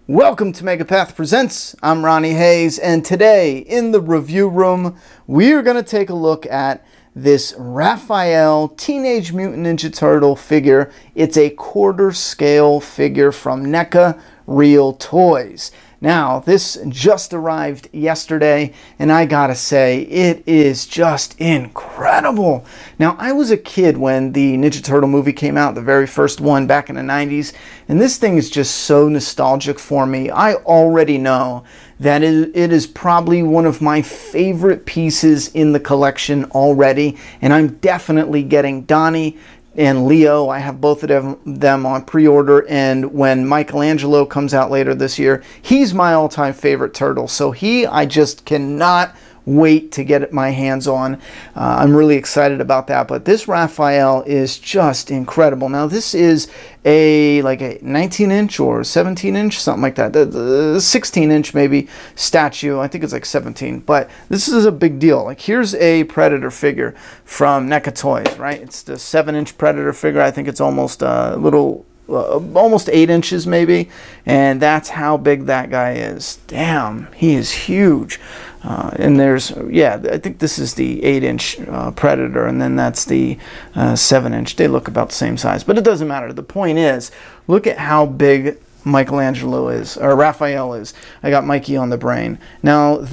Welcome to Megapath Presents. I'm Ronnie Hayes, and today in the review room, we're going to take a look at this Raphael Teenage Mutant Ninja Turtle figure. It's a quarter scale figure from NECA Real Toys. Now, this just arrived yesterday, and I gotta say, it is just incredible. Now, I was a kid when the Ninja Turtle movie came out, the very first one back in the 90s, and this thing is just so nostalgic for me. I already know that it is probably one of my favorite pieces in the collection already, and I'm definitely getting Donnie and Leo. I have both of them on pre-order, and when Michelangelo comes out later this year, he's my all-time favorite turtle. So I just cannot wait to get my hands on. I'm really excited about that, but this Raphael is just incredible. Now, this is like a 19-inch or 17-inch, something like that. The 16-inch maybe statue. I think it's like 17, but this is a big deal. Like, here's a Predator figure from NECA Toys, right? It's the 7-inch Predator figure. I think it's almost a little almost 8 inches maybe, and that's how big that guy is. Damn, he is huge. And there's, yeah, I think this is the 8-inch Predator, and then that's the 7-inch. They look about the same size, but it doesn't matter. The point is, look at how big Michelangelo is, or Raphael is. I got Mikey on the brain. Now,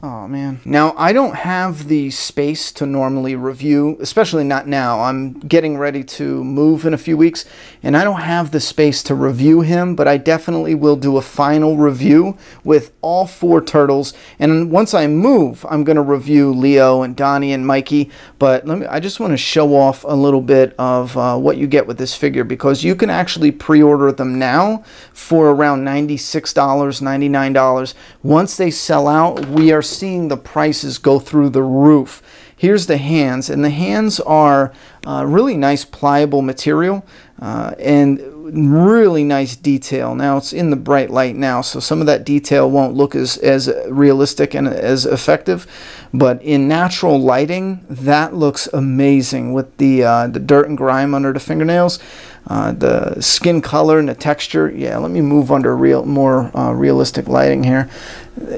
oh man. Now, I don't have the space to normally review, especially not now. I'm getting ready to move in a few weeks, and I don't have the space to review him, but I definitely will do a final review with all 4 turtles. And once I move, I'm going to review Leo and Donnie and Mikey. But I just want to show off a little bit of what you get with this figure, because you can actually pre-order them now for around $96, $99. Once they sell out, we are seeing the prices go through the roof. Here's the hands, and the hands are really nice pliable material and really nice detail. Now, it's in the bright light now, so some of that detail won't look as realistic and as effective, but in natural lighting, that looks amazing with the dirt and grime under the fingernails. The skin color and the texture, yeah, let me move under more realistic lighting here.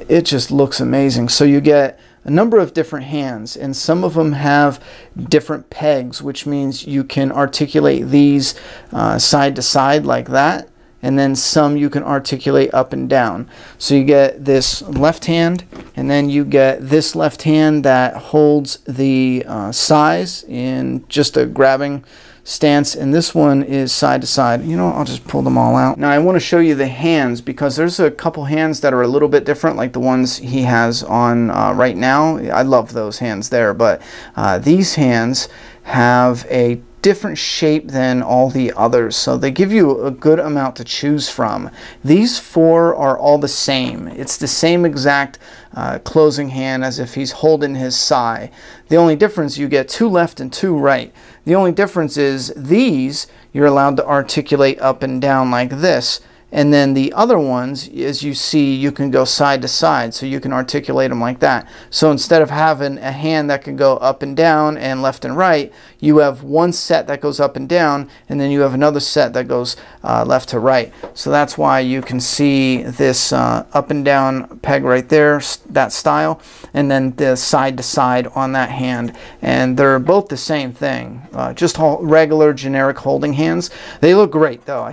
It just looks amazing. So you get a number of different hands, and some of them have different pegs, which means you can articulate these side to side like that, and then some you can articulate up and down. So you get this left hand, and then you get this left hand that holds the size in just a grabbing stance, and this one is side to side. You know, I'll just pull them all out. Now, I want to show you the hands, because there's a couple hands that are a little bit different, like the ones he has on right now. I love those hands there, but these hands have a different shape than all the others, so they give you a good amount to choose from. These 4 are all the same. It's the same exact closing hand as if he's holding his sai. The only difference, you get 2 left and 2 right. The only difference is these you're allowed to articulate up and down like this, and then the other ones, as you see, you can go side to side, so you can articulate them like that. So instead of having a hand that can go up and down and left and right, you have one set that goes up and down, and then you have another set that goes left to right. So that's why you can see this up and down peg right there, that style, and then the side to side on that hand. And they're both the same thing, just regular generic holding hands. They look great, though.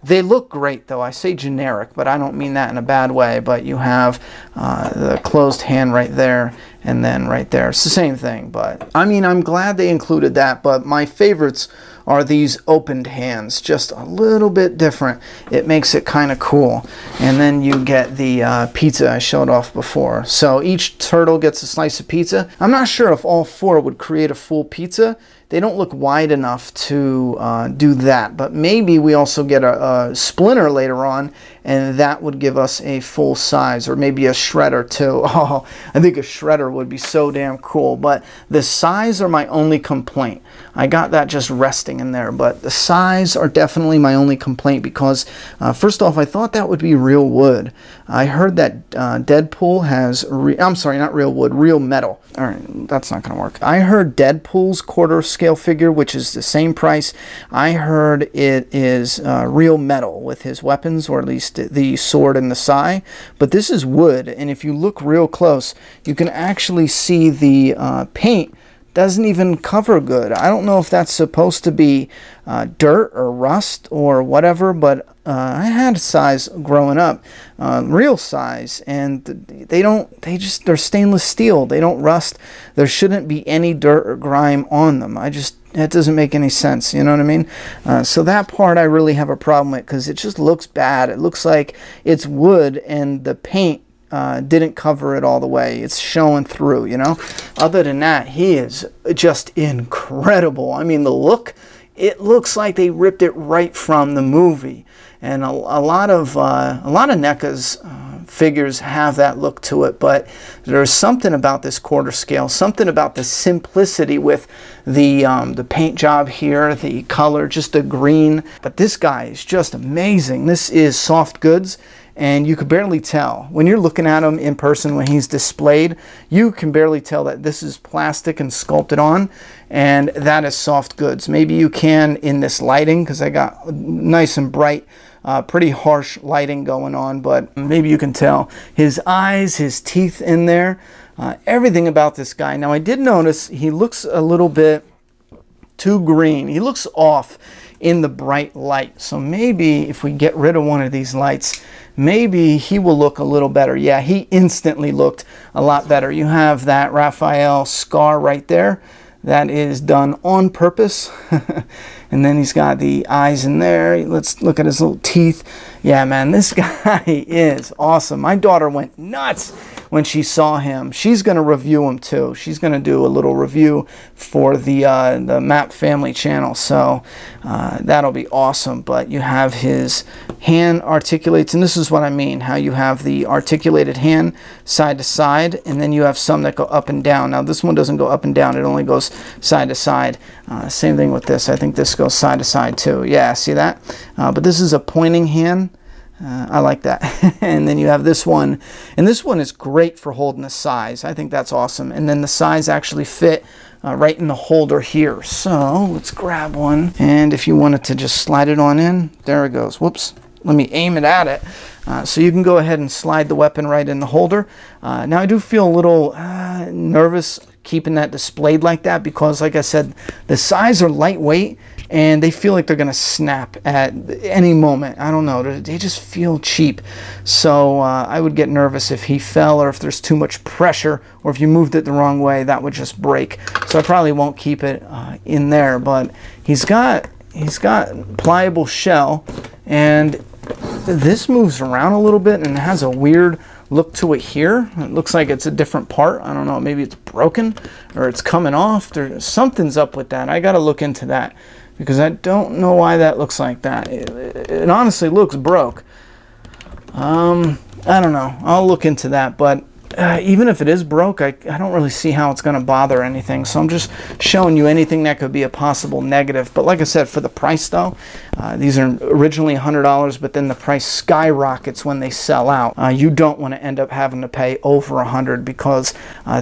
They look great, though. I say generic, but I don't mean that in a bad way. But you have the closed hand right there, and then right there. It's the same thing, but I mean, I'm glad they included that, but my favorites are these opened hands, just a little bit different. It makes it kind of cool. And then you get the pizza I showed off before. So each turtle gets a slice of pizza. I'm not sure if all 4 would create a full pizza. They don't look wide enough to do that, but maybe we also get a splinter later on, and that would give us a full size, or maybe a shredder too. Oh, I think a shredder would be so damn cool, but the size are my only complaint. I got that just resting in there. But the size are definitely my only complaint because, first off, I thought that would be real wood. I heard that Deadpool has, I'm sorry, not real wood, real metal. All right, that's not going to work. I heard Deadpool's quarter scale figure, which is the same price. I heard it is real metal with his weapons, or at least the sword and the sai. But this is wood, and if you look real close, you can actually see the paint doesn't even cover good. I don't know if that's supposed to be dirt or rust or whatever, but I had sais growing up, real sais, and they're stainless steel. They don't rust. There shouldn't be any dirt or grime on them. That doesn't make any sense, you know what I mean? So that part I really have a problem with because it just looks bad. It looks like it's wood and the paint didn't cover it all the way. It's showing through, you know? Other than that, he is just incredible. I mean, the look, it looks like they ripped it right from the movie. And a lot of NECA's figures have that look to it, but there's something about this quarter scale, something about the simplicity with the paint job here, the color, just the green. But this guy is just amazing. This is soft goods. And you could barely tell. When you're looking at him in person when he's displayed, you can barely tell that this is plastic and sculpted on, and that is soft goods. Maybe you can in this lighting, because I got nice and bright, pretty harsh lighting going on, but maybe you can tell. His eyes, his teeth in there, everything about this guy. Now I did notice he looks a little bit too green. He looks off in the bright light. So maybe if we get rid of one of these lights, maybe he will look a little better. Yeah, he instantly looked a lot better. You have that Raphael scar right there. That is done on purpose. And then he's got the eyes in there. Let's look at his little teeth. Yeah, man, this guy is awesome. My daughter went nuts when she saw him. She's going to review him too. She's going to do a little review for the Map Family channel. So that'll be awesome. But you have his hand articulates, and this is what I mean, how you have the articulated hand side to side, and then you have some that go up and down. Now this one doesn't go up and down. It only goes side to side. Same thing with this. I think this goes side to side too. Yeah, see that? But this is a pointing hand. I like that. And then you have this one, and this one is great for holding the size. I think that's awesome. And then the size actually fit right in the holder here. So let's grab one, and if you wanted to just slide it on in, there it goes. Whoops, let me aim it at it. So you can go ahead and slide the weapon right in the holder. Now I do feel a little nervous keeping that displayed like that because, like I said, the size are lightweight and they feel like they're going to snap at any moment. I don't know. They just feel cheap. So I would get nervous if he fell, or if there's too much pressure, or if you moved it the wrong way, that would just break. So I probably won't keep it in there. But he's got pliable shell, and this moves around a little bit and has a weird look to it here. It looks like it's a different part. I don't know, maybe it's broken or it's coming off. Something's up with that. I got to look into that because I don't know why that looks like that. It honestly looks broke. I don't know. I'll look into that, but even if it is broke, I don't really see how it's going to bother anything. So I'm just showing you anything that could be a possible negative. But like I said, for the price though, these are originally $100, but then the price skyrockets when they sell out. You don't want to end up having to pay over $100 because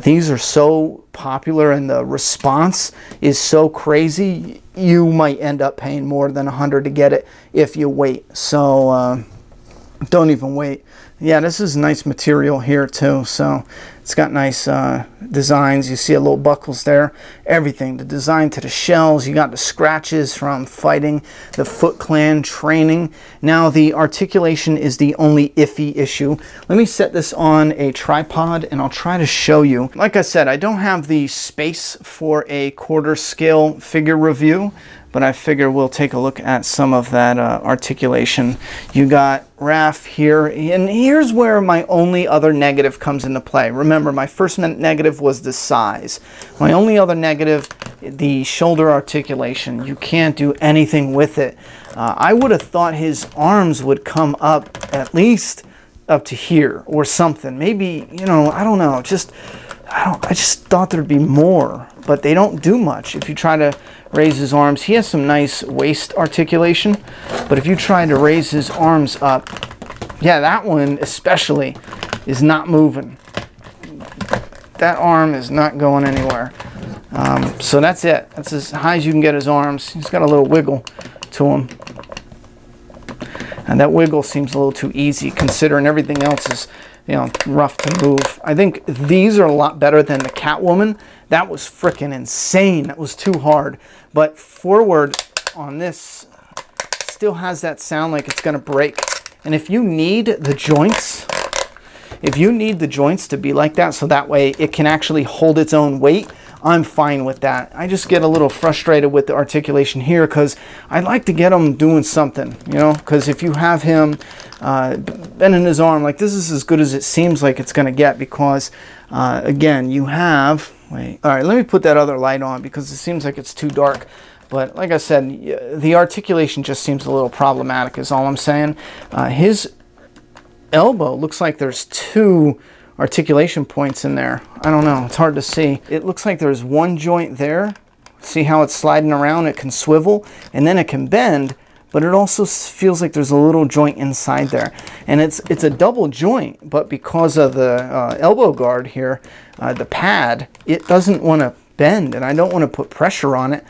these are so popular and the response is so crazy. You might end up paying more than $100 to get it if you wait. So don't even wait. Yeah, this is nice material here too, so it's got nice designs. You see a little buckles there, everything, the design to the shells. You got the scratches from fighting the Foot Clan training. Now the articulation is the only iffy issue. Let me set this on a tripod and I'll try to show you. Like I said, I don't have the space for a quarter scale figure review, but I figure we'll take a look at some of that articulation. You got Raph here, and here's where my only other negative comes into play. Remember, my first negative was the size. My only other negative, the shoulder articulation. You can't do anything with it. I would have thought his arms would come up at least up to here or something. Maybe, you know, I don't know. I just thought there'd be more, but they don't do much. If you try to raise his arms. He has some nice waist articulation, but if you try to raise his arms up, yeah, that one especially is not moving. That arm is not going anywhere. So that's it. That's as high as you can get his arms. He's got a little wiggle to him. And that wiggle seems a little too easy considering everything else is, you know, rough to move. I think these are a lot better than the Catwoman. That was freaking insane. That was too hard. But forward on this still has that sound like it's going to break. And if you need the joints, to be like that, so that way it can actually hold its own weight, I'm fine with that. I just get a little frustrated with the articulation here because I like to get him doing something, you know, because if you have him bending his arm, like this is as good as it seems like it's going to get because, again, you have, wait, all right, let me put that other light on because it seems like it's too dark. But like I said, the articulation just seems a little problematic is all I'm saying. His elbow looks like there's two articulation points in there. I don't know, it's hard to see. It looks like there's one joint there. See how it's sliding around? It can swivel and then it can bend, but it also feels like there's a little joint inside there. And it's a double joint, but because of the elbow guard here, the pad, it doesn't want to bend, and I don't want to put pressure on it.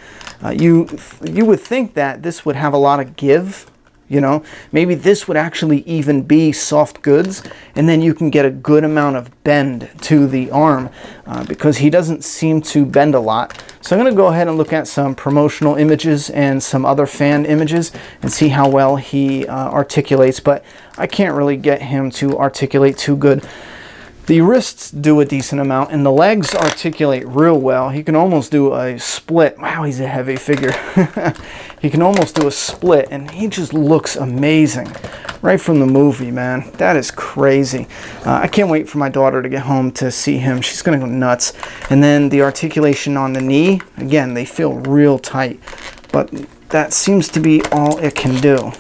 You would think that this would have a lot of give. You know, maybe this would actually even be soft goods, and then you can get a good amount of bend to the arm because he doesn't seem to bend a lot. So I'm going to go ahead and look at some promotional images and some other fan images and see how well he articulates, but I can't really get him to articulate too good. The wrists do a decent amount, and the legs articulate real well. He can almost do a split. Wow, he's a heavy figure. He can almost do a split, and he just looks amazing. Right from the movie, man. That is crazy. I can't wait for my daughter to get home to see him. She's going to go nuts. And then the articulation on the knee, again, they feel real tight. But that seems to be all it can do.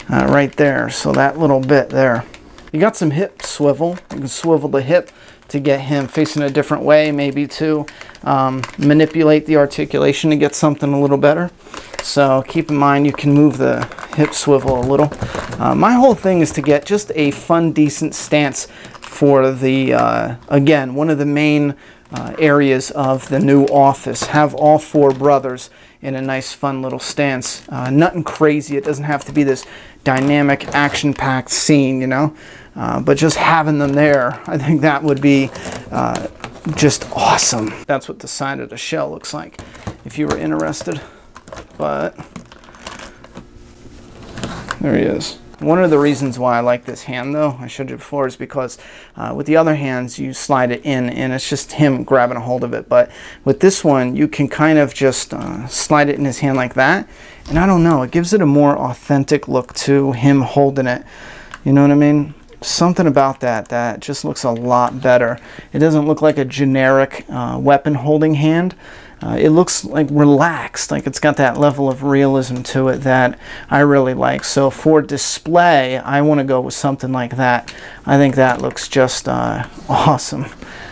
Right there. So that little bit there. You got some hip swivel. You can swivel the hip to get him facing a different way, maybe to manipulate the articulation to get something a little better. So keep in mind you can move the hip swivel a little. My whole thing is to get just a fun, decent stance for the, again, one of the main areas of the new office. Have all four brothers in a nice, fun little stance. Nothing crazy. It doesn't have to be this dynamic, action-packed scene, you know. But just having them there, I think that would be just awesome. That's what the side of the shell looks like, if you were interested. But there he is. One of the reasons why I like this hand, though, I showed you before, is because with the other hands, you slide it in, and it's just him grabbing a hold of it. But with this one, you can kind of just slide it in his hand like that. And I don't know, it gives it a more authentic look to him holding it. You know what I mean? Something about that just looks a lot better. It doesn't look like a generic weapon holding hand. It looks like relaxed, like it's got that level of realism to it that I really like. So for display, I want to go with something like that. I think that looks just awesome.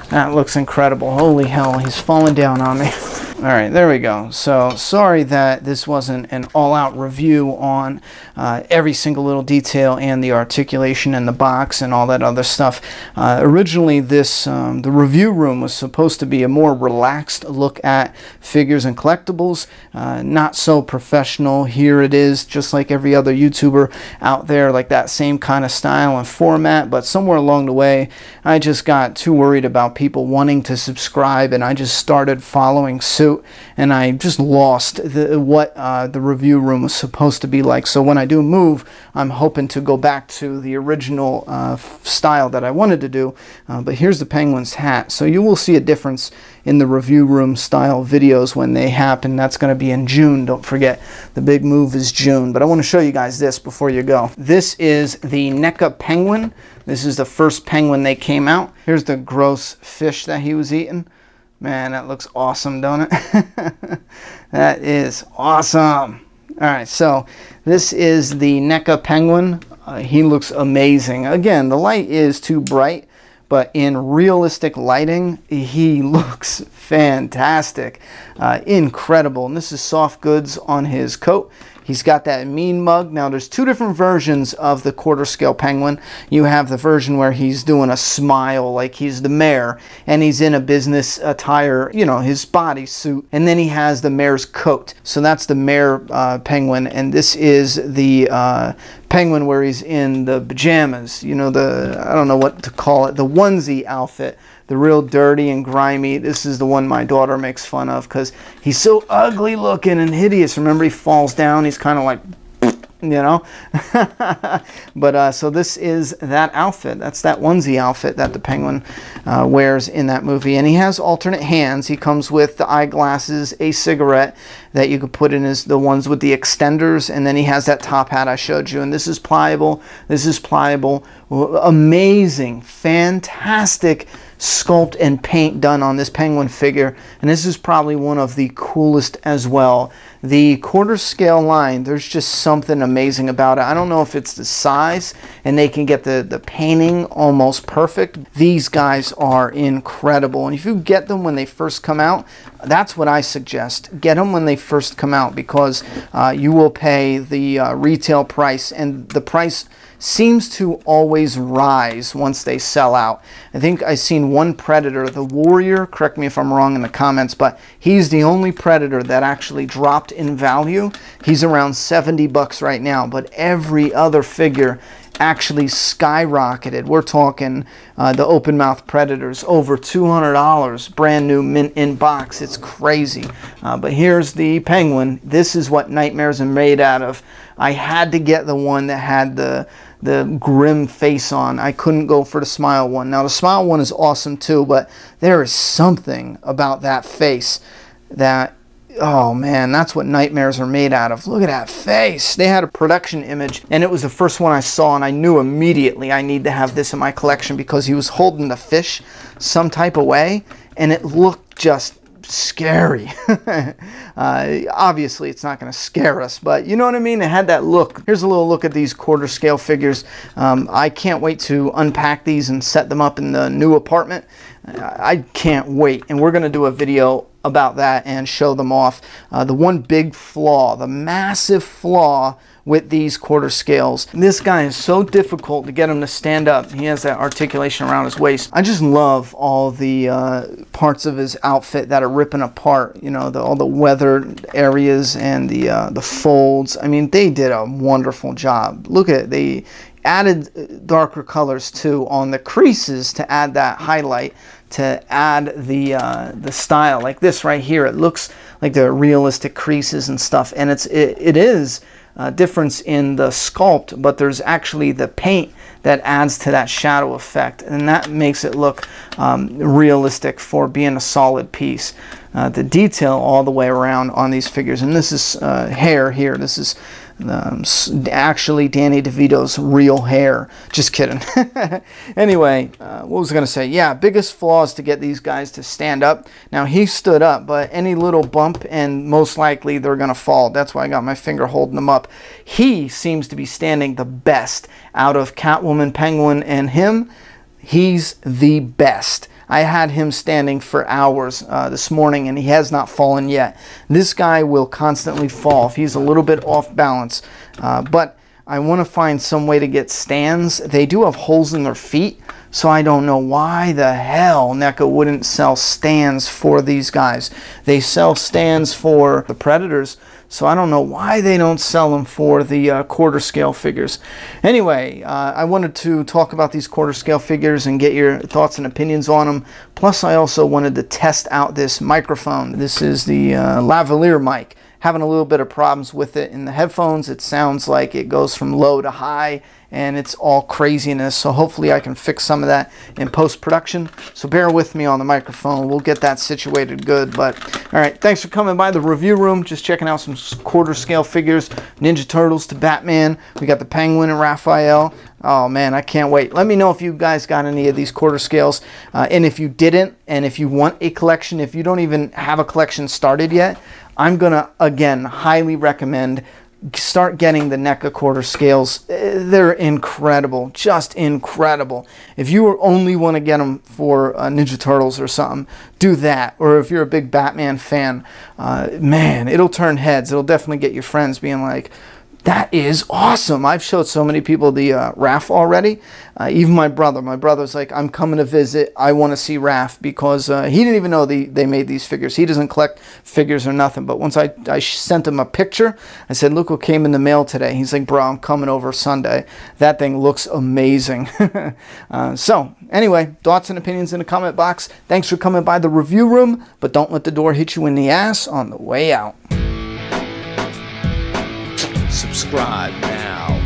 That looks incredible. Holy hell, he's falling down on me. All right, there we go. So sorry that this wasn't an all-out review on every single little detail and the articulation and the box and all that other stuff. Originally, this the review room was supposed to be a more relaxed look at figures and collectibles. Not so professional. Here it is, just like every other YouTuber out there, like that same kind of style and format. But somewhere along the way, I just got too worried about people wanting to subscribe, and I just started following suit. And I just lost what the review room was supposed to be like. So when I do move, I'm hoping to go back to the original style that I wanted to do. But here's the Penguin's hat. So you will see a difference in the review room style videos when they happen. That's going to be in June. Don't forget, the big move is June. But I want to show you guys this before you go. This is the NECA Penguin. This is the first Penguin they came out. Here's the gross fish that he was eating. Man, that looks awesome, don't it? That is awesome. All right, so this is the NECA Penguin. He looks amazing. Again, the light is too bright, but in realistic lighting, he looks fantastic. Incredible. And this is soft goods on his coat. He's got that mean mug. Now, there's two different versions of the quarter scale penguin. You have the version where he's doing a smile like he's the mayor, and he's in a business attire, you know, his bodysuit. And then he has the mayor's coat. So that's the mayor penguin. And this is the penguin where he's in the pajamas, you know, I don't know what to call it, the onesie outfit. The real dirty and grimy. This is the one my daughter makes fun of because he's so ugly looking and hideous. Remember, he falls down. He's kind of like, you know. But so this is that outfit. That's that onesie outfit that the penguin wears in that movie. And he has alternate hands. He comes with the eyeglasses, a cigarette that you could put in the ones with the extenders. And then he has that top hat I showed you. And this is pliable. This is pliable. Amazing, fantastic sculpt and paint done on this penguin figure, and this is probably one of the coolest as well. The quarter scale line, there's just something amazing about it. I don't know if it's the size and they can get the painting almost perfect. These guys are incredible, and if you get them when they first come out, that's what I suggest. Get them when they first come out, because you will pay the retail price, and the price seems to always rise once they sell out. I think I've seen one Predator, the Warrior, correct me if I'm wrong in the comments, but he's the only Predator that actually dropped in value. He's around 70 bucks right now, but every other figure actually skyrocketed. We're talking the open mouth Predators, over $200, brand new mint in box. It's crazy. But here's the penguin. This is what nightmares are made out of. I had to get the one that had the grim face on. I couldn't go for the smile one. Now the smile one is awesome too, but there is something about that face that, oh man, that's what nightmares are made out of. Look at that face. They had a production image, and it was the first one I saw, and I knew immediately I need to have this in my collection because he was holding the fish some type of way, and it looked just scary. Obviously it's not going to scare us, but you know what I mean. It had that look. Here's a little look at these quarter scale figures. I can't wait to unpack these and set them up in the new apartment. I can't wait, and we're going to do a video about that and show them off. The one big flaw, the massive flaw with these quarter scales, this guy is so difficult to get him to stand up. He has that articulation around his waist. I just love all the parts of his outfit that are ripping apart, you know, all the weathered areas and the folds. I mean, they did a wonderful job. Look at it. They added darker colors too on the creases to add that highlight, to add the style. Like this right here, it looks like the realistic creases and stuff, and it is a difference in the sculpt, but there's actually the paint that adds to that shadow effect, and that makes it look realistic for being a solid piece. The detail all the way around on these figures, and this is hair here. This is actually Danny DeVito's real hair. Just kidding. Anyway, what was I going to say? Yeah, biggest flaw is to get these guys to stand up. Now, he stood up, but any little bump and most likely they're going to fall. That's why I got my finger holding them up. He seems to be standing the best out of Catwoman, Penguin, and him. He's the best. I had him standing for hours this morning, and he has not fallen yet. This guy will constantly fall if he's a little bit off balance. But I want to find some way to get stands. They do have holes in their feet, so I don't know why the hell NECA wouldn't sell stands for these guys. They sell stands for the Predators, so I don't know why they don't sell them for the quarter scale figures. Anyway, I wanted to talk about these quarter scale figures and get your thoughts and opinions on them. Plus, I also wanted to test out this microphone. This is the lavalier mic. Having a little bit of problems with it in the headphones. It sounds like it goes from low to high, and it's all craziness. So hopefully I can fix some of that in post-production. So bear with me on the microphone. We'll get that situated good. But all right, thanks for coming by the review room. Just checking out some quarter scale figures, Ninja Turtles to Batman. We got the Penguin and Raphael. Oh man, I can't wait. Let me know if you guys got any of these quarter scales. And if you didn't, and if you want a collection, if you don't even have a collection started yet, I'm gonna, again, highly recommend start getting the NECA quarter scales. They're incredible, just incredible. If you only want to get them for Ninja Turtles or something, do that. Or if you're a big Batman fan, man, it'll turn heads. It'll definitely get your friends being like, that is awesome. I've showed so many people the Raph already. Even my brother. My brother's like, I'm coming to visit. I want to see Raph, because he didn't even know they made these figures. He doesn't collect figures or nothing. But once I sent him a picture, I said, look what came in the mail today. He's like, bro, I'm coming over Sunday. That thing looks amazing. So anyway, thoughts and opinions in the comment box. Thanks for coming by the review room, but don't let the door hit you in the ass on the way out. Subscribe now.